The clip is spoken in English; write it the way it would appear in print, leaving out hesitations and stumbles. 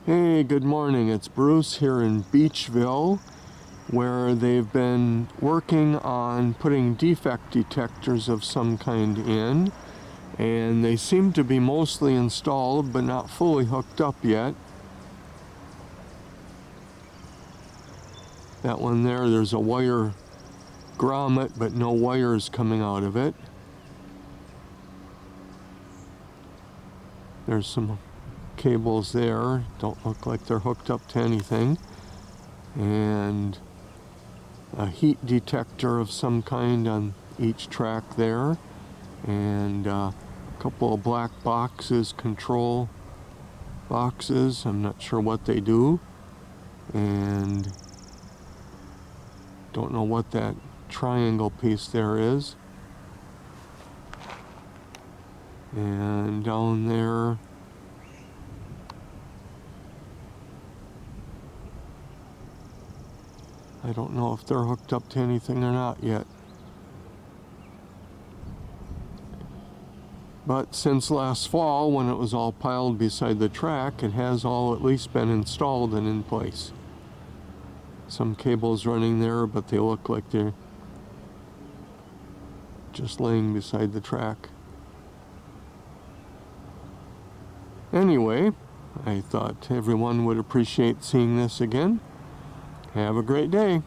Hey, good morning. It's Bruce here in Beachville, where they've been working on putting defect detectors of some kind in, and they seem to be mostly installed but not fully hooked up yet. That one there's a wire grommet but no wires coming out of it. There's some cables there, don't look like they're hooked up to anything, and a heat detector of some kind on each track there, and a couple of black boxes, control boxes. I'm not sure what they do, and don't know what that triangle piece there is. And down there, I don't know if they're hooked up to anything or not yet. But since last fall, when it was all piled beside the track, it has all at least been installed and in place. Some cables running there, but they look like they're just laying beside the track. Anyway, I thought everyone would appreciate seeing this again. Have a great day.